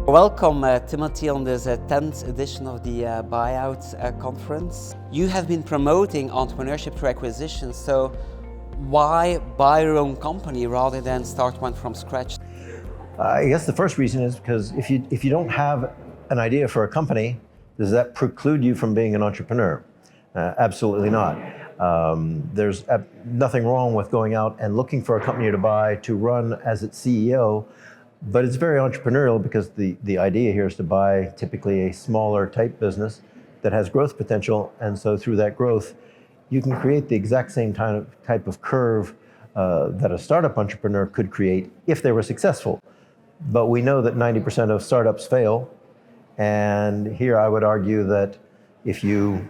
Welcome, Timothy, on this 10th edition of the Buyout Conference. You have been promoting entrepreneurship through acquisition, so why buy your own company rather than start one from scratch? I guess the first reason is because if you don't have an idea for a company, does that preclude you from being an entrepreneur? Absolutely not. There's nothing wrong with going out and looking for a company to buy, to run as its CEO, but it's very entrepreneurial because the idea here is to buy typically a smaller type business that has growth potential, and so through that growth, you can create the exact same type of curve that a startup entrepreneur could create if they were successful. But we know that 90% of startups fail, and here I would argue that if you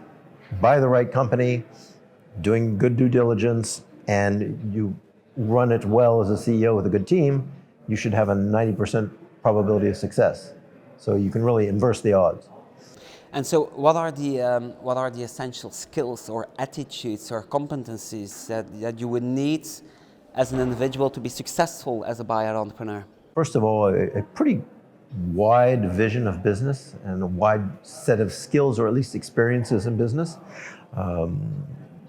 buy the right company, doing good due diligence, and you run it well as a CEO with a good team, you should have a 90% probability of success. So you can really inverse the odds. And so what are the essential skills or attitudes or competencies that you would need as an individual to be successful as a buyout entrepreneur? First of all, a pretty wide vision of business and a wide set of skills or at least experiences in business.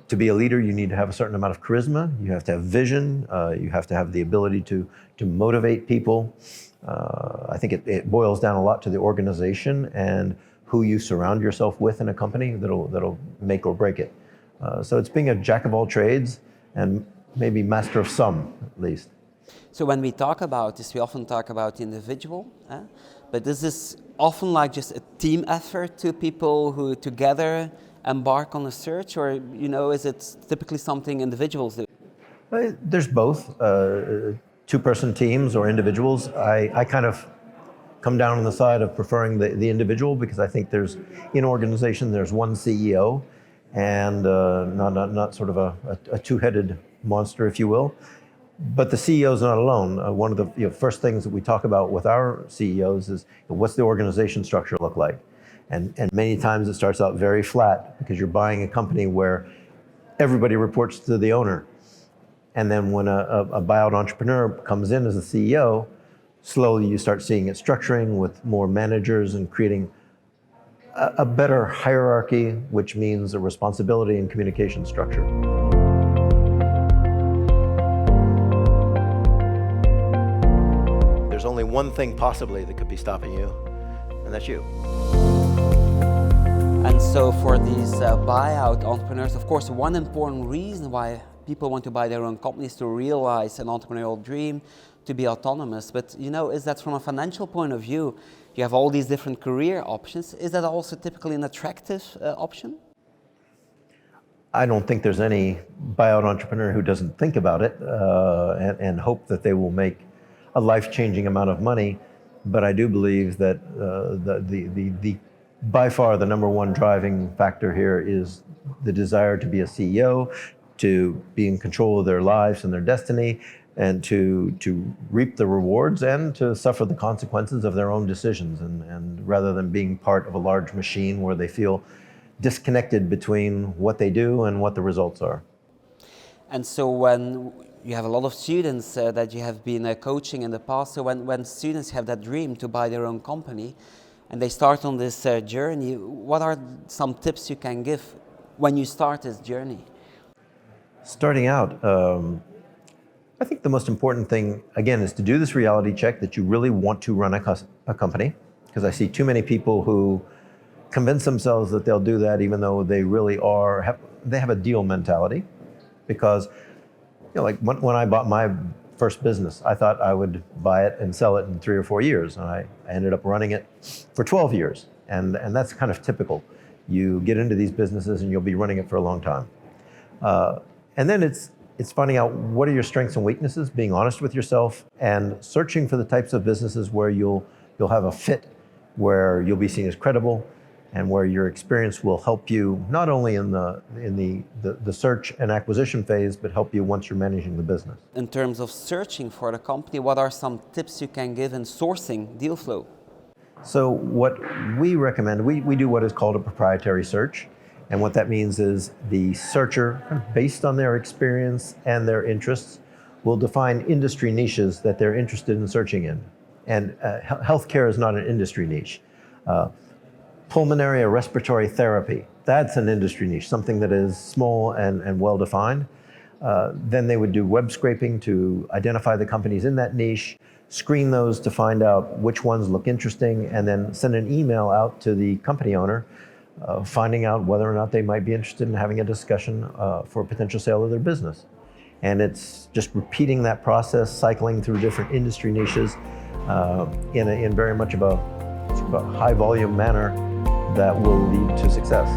To be a leader, you need to have a certain amount of charisma. You have to have vision. You have to have the ability to motivate people. I think it boils down a lot to the organization and who you surround yourself with in a company that'll make or break it. So it's being a jack of all trades and maybe master of some, at least. So when we talk about this, we often talk about the individual, but this is often like just a team effort, two people who together embark on a search, or is it typically something individuals do? There's both, two-person teams or individuals. I kind of come down on the side of preferring the individual because I think in organization there's one CEO and not sort of a two-headed monster, if you will. But the CEO is not alone. One of the first things that we talk about with our CEOs is what's the organization structure look like? And many times it starts out very flat because you're buying a company where everybody reports to the owner. And then when a buyout entrepreneur comes in as a CEO, slowly you start seeing it structuring with more managers and creating a better hierarchy, which means a responsibility and communication structure. There's only one thing possibly that could be stopping you, and that's you. And so for these buyout entrepreneurs, of course, one important reason why people want to buy their own company is to realize an entrepreneurial dream, to be autonomous. But is that from a financial point of view, you have all these different career options. Is that also typically an attractive option? I don't think there's any buyout entrepreneur who doesn't think about it and hope that they will make a life-changing amount of money. But I do believe that by far the number one driving factor here is the desire to be a CEO, to be in control of their lives and their destiny, and to reap the rewards and to suffer the consequences of their own decisions, and rather than being part of a large machine where they feel disconnected between what they do and what the results are. And so when you have a lot of students that you have been coaching in the past, so when students have that dream to buy their own company and they start on this journey, what are some tips you can give when you start this journey? Starting out, I think the most important thing, again, is to do this reality check that you really want to run a company, because I see too many people who convince themselves that they'll do that even though they really they have a deal mentality. Because like when I bought my first business, I thought I would buy it and sell it in 3 or 4 years, and I ended up running it for 12 years, and that's kind of typical. You get into these businesses and you'll be running it for a long time. And then it's finding out what are your strengths and weaknesses, being honest with yourself, and searching for the types of businesses where you'll have a fit, where you'll be seen as credible, and where your experience will help you not only in the search and acquisition phase, but help you once you're managing the business. In terms of searching for the company, what are some tips you can give in sourcing deal flow? So what we recommend, we do what is called a proprietary search. And what that means is the searcher, based on their experience and their interests, will define industry niches that they're interested in searching in. And healthcare is not an industry niche. Pulmonary or respiratory therapy, that's an industry niche, something that is small and well defined. Then they would do web scraping to identify the companies in that niche, screen those to find out which ones look interesting, and then send an email out to the company owner, finding out whether or not they might be interested in having a discussion for a potential sale of their business. And it's just repeating that process, cycling through different industry niches in very much of a high volume manner that will lead to success.